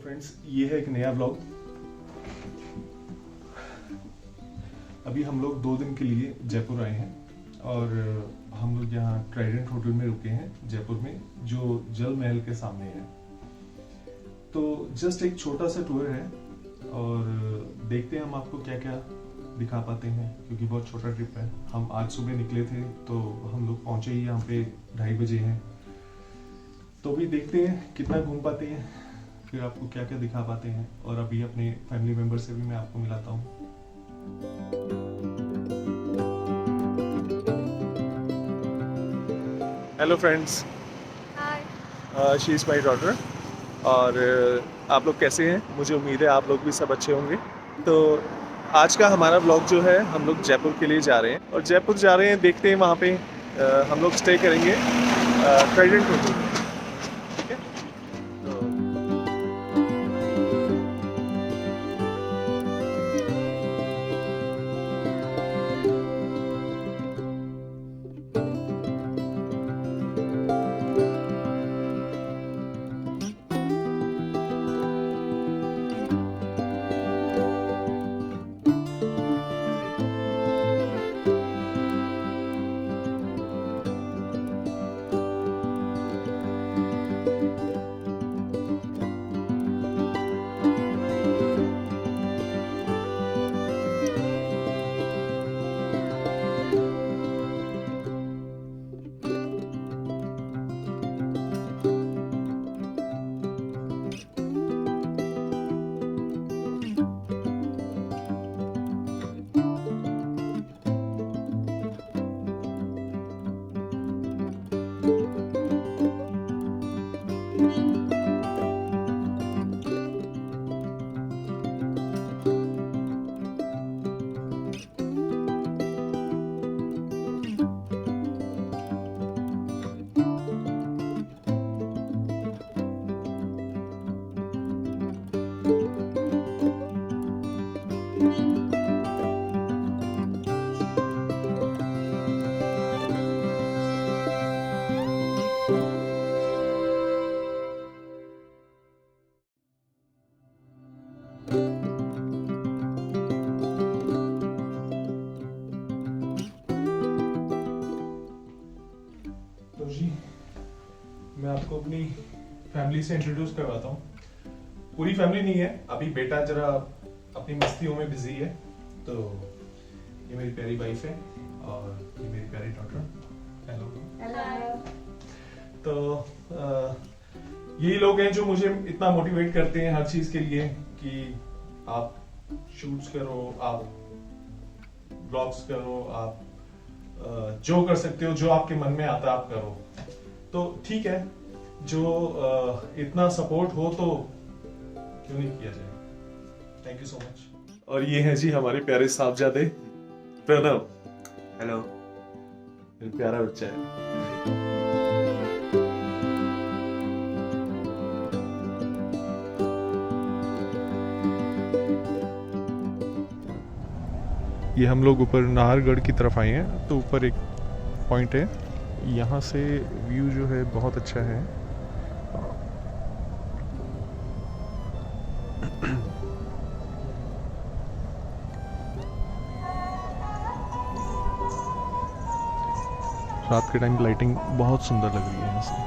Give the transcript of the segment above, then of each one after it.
Friends, ये है एक नया व्लॉग। अभी हम लोग 2 दिन के लिए जयपुर आए हैं और हम लोग यहाँ ट्राइडेंट होटल में रुके हैं जयपुर में, जो जल महल के सामने है। तो जस्ट एक छोटा सा टूर है और देखते हैं हम आपको क्या क्या दिखा पाते हैं, क्योंकि बहुत छोटा ट्रिप है। हम आज सुबह निकले थे तो हम लोग पहुंचे ही यहाँ पे 2:30 बजे हैं। तो अभी देखते हैं कितना घूम पाते हैं, फिर आपको क्या क्या दिखा पाते हैं। और अभी अपने फैमिली मेंबर से भी मैं आपको मिलाता हूँ। Hello friends, hi, she is my daughter. और आप लोग कैसे हैं? मुझे उम्मीद है आप लोग भी सब अच्छे होंगे। तो आज का हमारा व्लॉग जो है, हम लोग जयपुर के लिए जा रहे हैं और जयपुर जा रहे हैं, देखते हैं वहाँ पे हम लोग स्टे करेंगे ट्राइडेंट होटल में। ठीक है, तो जी मैं आपको अपनी फैमिली से इंट्रोड्यूस करवाता हूँ। पूरी फैमिली नहीं है, अभी बेटा जरा अपनी मस्तियों में बिजी है। तो ये मेरी प्यारी वाइफ है और ये मेरी प्यारी डॉटर। Hello hello. तो यही लोग हैं जो मुझे इतना मोटिवेट करते हैं हर चीज के लिए कि आप शूट्स करो, आप ब्लॉग्स करो, आप जो कर सकते हो, जो आपके मन में आता है आप करो। तो ठीक है, जो इतना सपोर्ट हो तो क्यों नहीं किया जाए। Thank you so much. और ये है जी हमारे प्यारे साहबजादे प्रणव। हेलो, प्यारा बच्चा है। ये हम लोग ऊपर नाहरगढ़ की तरफ आए हैं। तो ऊपर एक पॉइंट है, यहाँ से व्यू जो है बहुत अच्छा है। रात के टाइम लाइटिंग बहुत सुंदर लग रही है यहाँ से।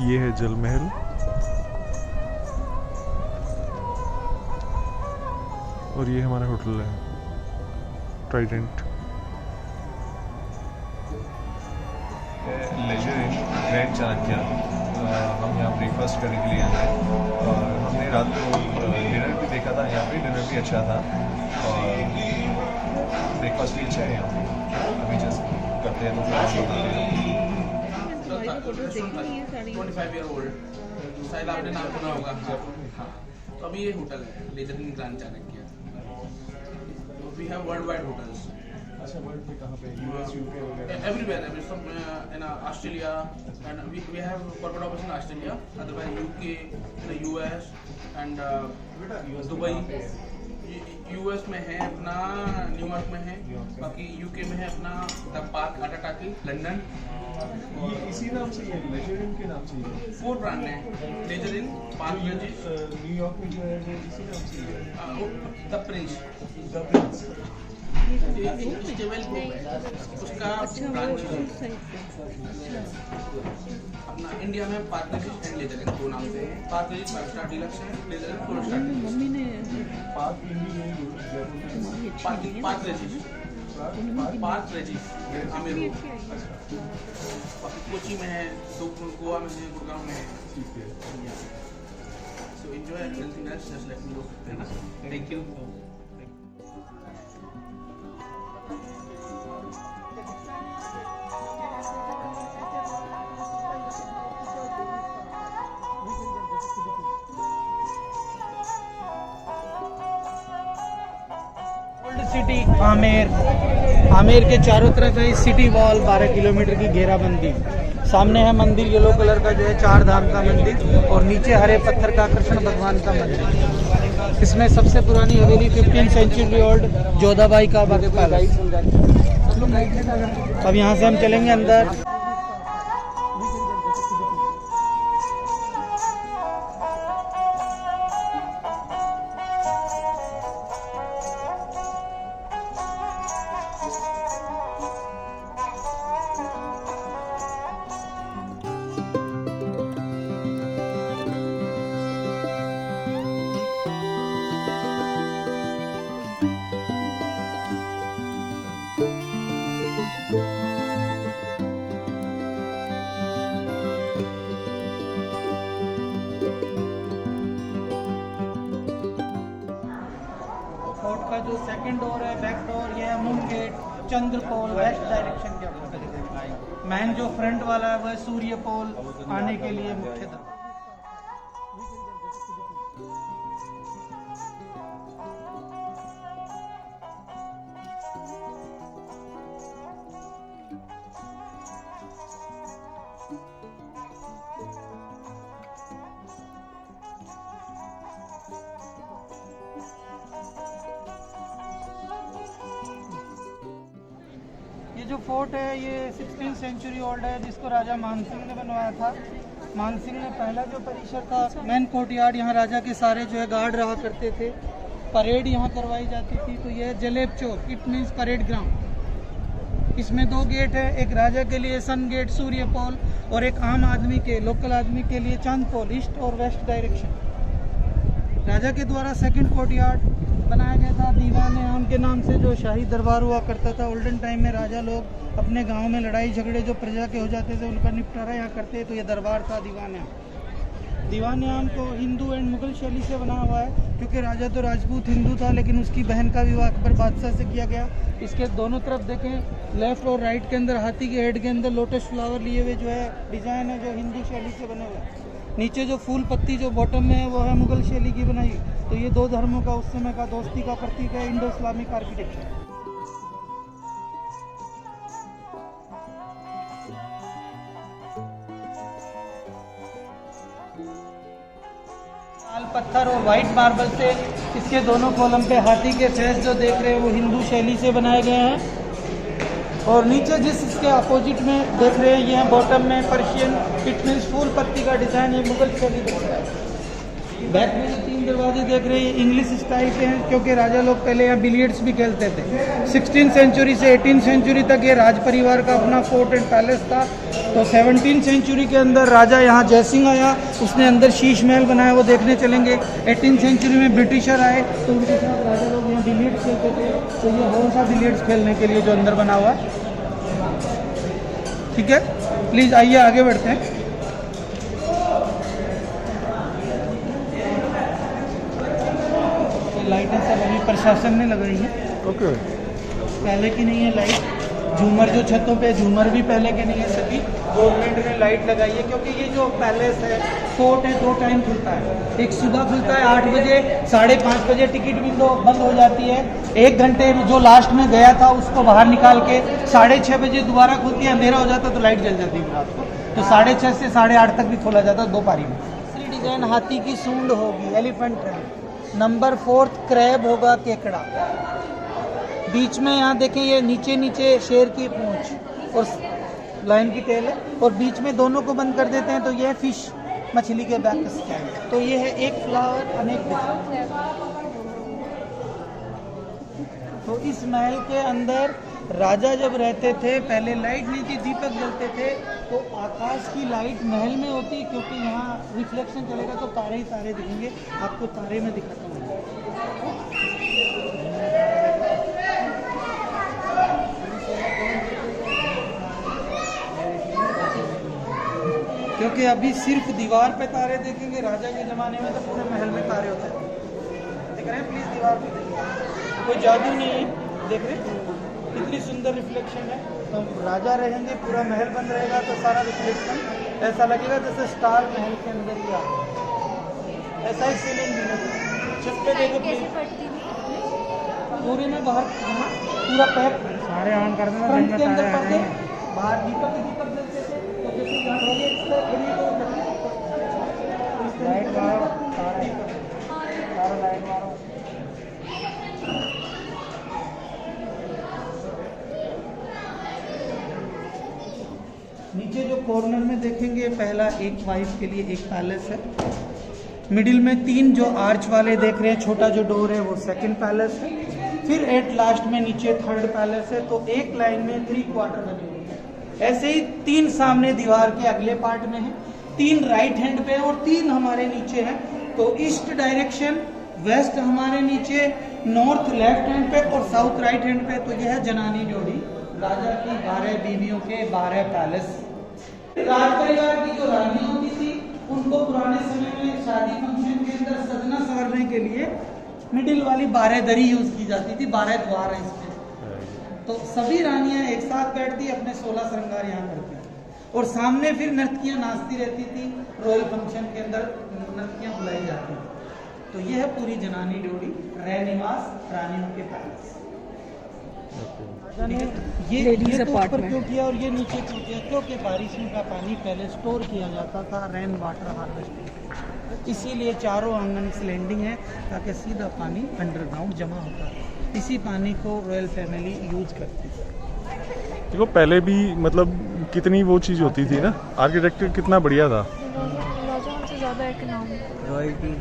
ये है जल महल। और ये हमारा होटल है Trident. Laser inn grand Chanakya. हम यहाँ ब्रेकफास्ट करने के लिए आए हैं और हमने रात को डिनर भी देखा था। यहाँ पे डिनर भी अच्छा था और ब्रेकफास्ट भी अच्छा है यहाँ पे। अभी जस्ट करते हैं तो फोटो देखनी है साड़ी। 25 ईयर ओल्ड, शायद आपने नाम सुना होगा। हाँ, तो अभी ये होटल है leisure inn grand Chanakya. We have worldwide hotels. अच्छा, वर्ल्ड में कहाँ पे? यूएस, यूके वगैरह? Everywhere, some in Australia, and we have corporate office in Australia, otherwise UK, in the US, and Dubai. US में है अपना, न्यूयॉर्क में है, बाकी यूके में है अपना द पार्क अटाटाकी, लंदन। ये इसी नाम से है, लेजर इन के नाम से है? 4 ब्रांड है, लेजर इन, पार्क रेजिस, न्यूयॉर्क में जो है वो इसी नाम से है? The Prince, the Prince. Jewel group है, उसका अच्छा वो ब्रांच है। उस साइड पे। अपना इंडिया में पार्क रेजिस एंड लेजर इन 2 नाम से है। पार्क रेजिस 5 स्टार डीलक्स है, लेजर इन 4 स्टार डीलक्स। मम्मी ने पार्क इंडी में जयपुर में? तुम्हारी अच्छी है पार्क रेजिस, पार्क रेजिस आमिर रोड। बाकी कोची में है, गोवा में है, गुड़गांव में है। ठीक है। So enjoy and anything else, just let me know. है ना? Thank you. Old city Amer के चारों तरफ है सिटी वॉल, 12 किलोमीटर की घेराबंदी। सामने है मंदिर येलो कलर का जो है 4 धाम का मंदिर, और नीचे हरे पत्थर का कृष्ण भगवान का मंदिर। इसमें सबसे पुरानी हवेली 15 सेंचुरी ओल्ड जोधाबाई का पैलेस। अब यहाँ से हम चलेंगे अंदर। फोर्ट का जो सेकंड डोर है, बैक डोर, ये है मून गेट, चंद्रपोल, वेस्ट डायरेक्शन के अपोजिट। मैन जो फ्रंट वाला है वह सूर्य पोल आने के लिए मुख्य दरवाजा। ये जो फोर्ट है ये 16th सेंचुरी ओल्ड है, जिसको राजा मानसिंह ने बनवाया था। मानसिंह ने पहला जो परिसर था, मेन कोर्टयार्ड, यहाँ राजा के सारे जो है गार्ड रहा करते थे, परेड यहाँ करवाई जाती थी। तो ये जलेब चौक, इट मीन्स परेड ग्राउंड। इसमें 2 गेट है, एक राजा के लिए सन गेट सूर्य पोल, और एक आम आदमी के, लोकल आदमी के लिए चांद पोल, ईस्ट और वेस्ट डायरेक्शन। राजा के द्वारा सेकंड कोर्टयार्ड बनाया गया था दीवान आम के नाम से, जो शाही दरबार हुआ करता था। ओल्डन टाइम में राजा लोग अपने गांव में लड़ाई झगड़े जो प्रजा के हो जाते थे उनका निपटारा यहाँ करते, तो ये दरबार था दीवान आम। दीवान आम को हिंदू एंड मुगल शैली से बना हुआ है, क्योंकि राजा तो राजपूत हिंदू था, लेकिन उसकी बहन का विवाह अकबर बादशाह से किया गया। इसके दोनों तरफ देखें, लेफ्ट और राइट के अंदर हाथी के हेड के अंदर लोटस फ्लावर लिए हुए जो है डिज़ाइन है, जो हिंदू शैली से बने हुए हैं। नीचे जो फूल पत्ती जो बॉटम में है वो है मुगल शैली की बनाई। तो ये 2 धर्मों का उस समय का दोस्ती का प्रतीक है, इंडो इस्लामिक आर्किटेक्चर। लाल पत्थर और वाइट मार्बल से इसके दोनों कॉलम पे हाथी के फेस जो देख रहे हैं वो हिंदू शैली से बनाए गए हैं। और नीचे जिस इसके अपोजिट में देख रहे हैं, ये है बॉटम में पर्शियन, इट मीन्स फूल पत्ती का डिज़ाइन, ये मुगल शैली दिख रहा है। बैक में जो 3 दरवाजे देख रहे हैं इंग्लिश स्टाइल के हैं, क्योंकि राजा लोग पहले यहाँ बिलियर्ड्स भी खेलते थे। 16th सेंचुरी से 18th सेंचुरी तक ये राज परिवार का अपना फोर्ट एंड पैलेस था। तो 17th सेंचुरी के अंदर राजा यहाँ जयसिंह आया, उसने अंदर शीश महल बनाया, वो देखने चलेंगे। 18th सेंचुरी में ब्रिटिशर आए, तो उनके साथ राजा लोग यहाँ बिलियर्ड्स खेलते थे। तो ये हॉल था बिलियर्ड्स खेलने के लिए जो अंदर बना हुआ है। ठीक है, प्लीज़ आइए आगे बढ़ते हैं। लाइटें सब अभी प्रशासन ने लगाई है, ओके। पहले की नहीं है लाइट। झूमर जो छतों पे झूमर भी पहले के नहीं है, सभी गवर्नमेंट ने लाइट लगाई है, क्योंकि ये जो पैलेस है फोर्ट है 2 टाइम खुलता है। एक सुबह खुलता है 8 बजे, 5:30 बजे टिकट विंडो बंद हो जाती है। 1 घंटे जो लास्ट में गया था उसको बाहर निकाल के 6:30 बजे दोबारा खुलती है। अंधेरा हो जाता तो लाइट जल जाती है रात को, तो 6:30 से 8:30 तक भी खोला जाता है 2 पारी में। दूसरी डिजाइन हाथी की सूंड होगी, एलिफेंट ट्रैप। नंबर 4 क्रैब होगा, केकड़ा। बीच में यहाँ देखें ये नीचे शेर की पूंछ और लाइन की टेल है, और बीच में दोनों को बंद कर देते हैं तो ये है फिश, मछली के बैक स्टैंड। तो ये है एक फ्लावर अनेक डिजाइन। तो इस महल के अंदर राजा जब रहते थे, पहले लाइट नहीं थी, दीपक जलते थे, तो आकाश की लाइट महल में होती, क्योंकि यहाँ रिफ्लेक्शन चलेगा तो तारे ही तारे दिखेंगे। आपको तारे में दिखाता हूँ। क्योंकि अभी सिर्फ दीवार पे तारे देखेंगे, राजा के ज़माने में तो पूरे महल में तारे होते थे। देख रहे हैं, प्लीज़ दीवार पे देखिए, कोई जादू नहीं है, देख रहे हैं कितनी सुंदर रिफ्लेक्शन है। तो राजा रहेंगे, पूरा महल बन रहेगा तो सारा रिफ्लेक्शन ऐसा लगेगा जैसे स्टार महल के अंदर ही आ गया। ऐसा ही सीलिंग भी है। छत पे देखो पूरे में बाहर पूरा पैक सारे ऑन कर देना, फ्रंट के दिन में अंदर सारे आ पर्दे, जाएंगे। बाहर दीपक जलते थे। तो जैसे यहाँ पर ये इस तरह घड़ी को लाइट मारो, सारा लाइट मारो। नीचे जो कॉर्नर में देखेंगे, पहला एक वाइफ के लिए एक पैलेस है। मिडिल में 3 जो आर्च वाले देख रहे हैं, छोटा जो डोर है वो सेकंड पैलेस है। फिर एट लास्ट में नीचे 3rd पैलेस है। तो एक लाइन में 3 क्वार्टर बने हुए हैं। ऐसे ही 3 सामने दीवार के अगले पार्ट में है, 3 राइट हैंड पे और 3 हमारे नीचे हैं। तो ईस्ट डायरेक्शन, वेस्ट हमारे नीचे, नॉर्थ लेफ्ट हैंड पे और साउथ राइट हैंड पे। तो यह है जनानी जोड़ी, राजा की 12 बीवियों के 12 पैलेस। राज परिवार की जो रानी होती थी, उनको पुराने समय में शादी फंक्शन के अंदर सजना संवरने के लिए मिडिल वाली 12 दरी यूज की जाती थी। 12 द्वार है इसमें। तो सभी रानियां एक साथ बैठती, अपने 16 श्रृंगार यहाँ करती थी, और सामने फिर नर्तकियां नाचती रहती थी। रॉयल फंक्शन के अंदर नर्तकियां बुलाई जाती थी। तो यह है पूरी जनानी जोड़ी, रहनिवास रानियों के पैलेस। ये तो ऊपर क्यों किया और ये नीचे क्यों किया? क्योंकि बारिशों का पानी पहले स्टोर किया जाता था, रेन वाटर हार्वेस्टिंग। इसीलिए चारों आंगन स्लैंडिंग है, ताकि सीधा पानी अंडरग्राउंड जमा होता है। इसी पानी को रॉयल फैमिली यूज करती है। देखो पहले भी मतलब कितनी वो चीज़ होती थी ना, आर्किटेक्चर कितना बढ़िया था। राजाओं से ज़्यादा इकोनॉमिक रॉयल्टी।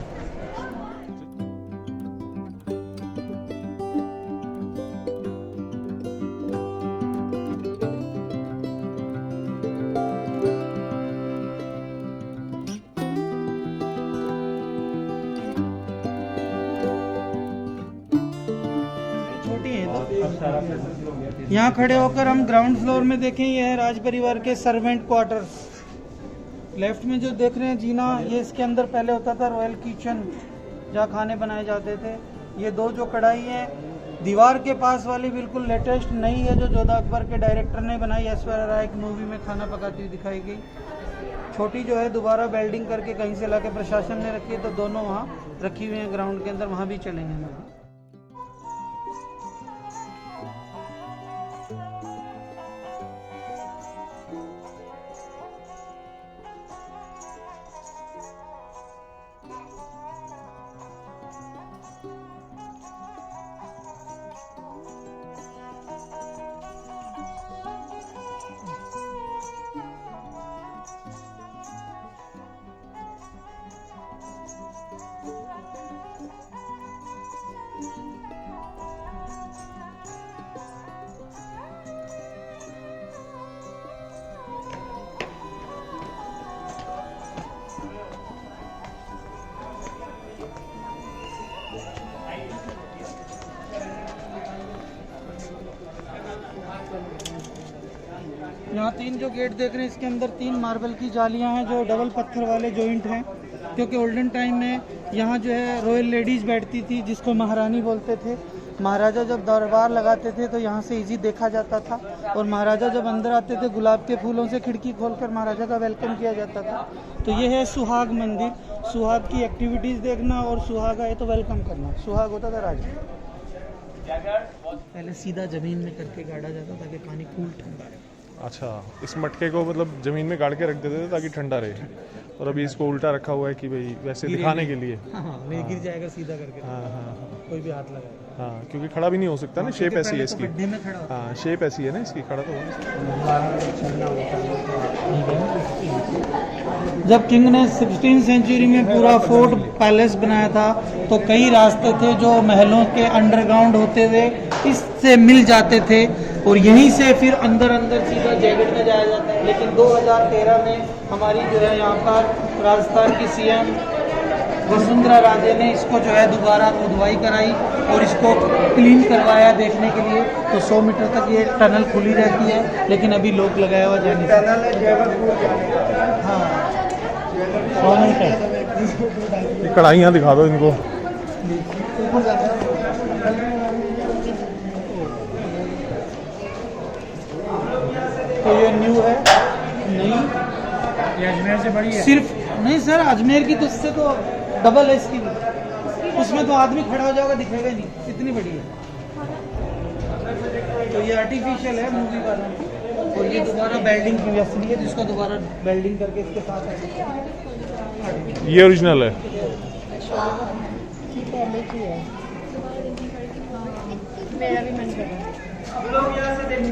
यहाँ खड़े होकर हम ग्राउंड फ्लोर में देखें, ये है राज परिवार के सर्वेंट क्वार्टर्स। लेफ्ट में जो देख रहे हैं जीना, ये इसके अंदर पहले होता था रॉयल किचन, जहाँ खाने बनाए जाते थे। ये 2 जो कढ़ाई है, दीवार के पास वाली बिल्कुल लेटेस्ट नई है, जो जोधा अकबर के डायरेक्टर ने बनाई। ऐश्वर्या राय की मूवी में खाना पकाती हुई दिखाई गई। छोटी जो है दोबारा वेल्डिंग करके कहीं से लाके प्रशासन ने रखी है, तो दोनों वहाँ रखी हुई हैं ग्राउंड के अंदर, वहाँ भी चलेंगे हम। यहाँ 3 जो गेट देख रहे हैं, इसके अंदर 3 मार्बल की जालियाँ हैं, जो डबल पत्थर वाले जॉइंट हैं। क्योंकि ओल्डन टाइम में यहाँ जो है रॉयल लेडीज़ बैठती थी, जिसको महारानी बोलते थे। महाराजा जब दरबार लगाते थे तो यहाँ से इजी देखा जाता था। और महाराजा जब अंदर आते थे गुलाब के फूलों से खिड़की खोलकर महाराजा का वेलकम किया जाता था। तो ये है सुहाग मंदिर। सुहाग की एक्टिविटीज़ देखना और सुहाग आए तो वेलकम करना। सुहाग होता था राजा, पहले सीधा ज़मीन में करके गाड़ा जाता ताकि पानी कूल ठंडा रहे। अच्छा, इस मटके को मतलब ज़मीन में गाड़ के रख देते थे ताकि ठंडा रहे, और अभी इसको उल्टा रखा हुआ है कि भाई वैसे दिखाने के लिए। हाँ, नहीं गिर जाएगा सीधा करके। हाँ हाँ हाँ कोई भी हाथ लगाएगा। हाँ, क्योंकि खड़ा भी नहीं हो सकता ना, शेप ऐसी है इसकी। गड्ढे में खड़ा होता हाँ, शेप ऐसी है ना इसकी, खड़ा तो हो नहीं सकता। जब किंग ने 16वीं सेंचुरी में पूरा फोर्ट पैलेस बनाया था तो कई रास्ते थे जो महलों के अंडरग्राउंड होते थे, इससे मिल जाते थे और यहीं से फिर अंदर अंदर सीधा जयगढ़ में जाया जाता है। लेकिन 2013 में हमारी जो है यहाँ पर राजस्थान की सीएम वसुंधरा राजे ने इसको जो है दोबारा खुदवाई कराई और इसको क्लीन करवाया देखने के लिए। तो 100 मीटर तक ये टनल खुली रहती है, लेकिन अभी लोग लगाया हुआ जाने टनल है जयपुर जाने का। हाँ 100 मीटर। ये कढ़ाइयाँ दिखा दो इनको। तो ये न्यू है, नहीं ये अजमेर से बड़ी है। सिर्फ नहीं सर, अजमेर की तो इससे तो डबल है इसकी भी। उसमें तो आदमी खड़ा हो जाएगा, दिखेगा नहीं, इतनी बड़ी है। तो ये आर्टिफिशियल है मूवी वाला, और ये दोबारा बेल्डिंग की असली है जिसको दोबारा बेल्डिंग करके इसके साथ। ये ओरिजिनल है। पहले की है, मेरा भी मन कर रहा है। लोग यहाँ से देखने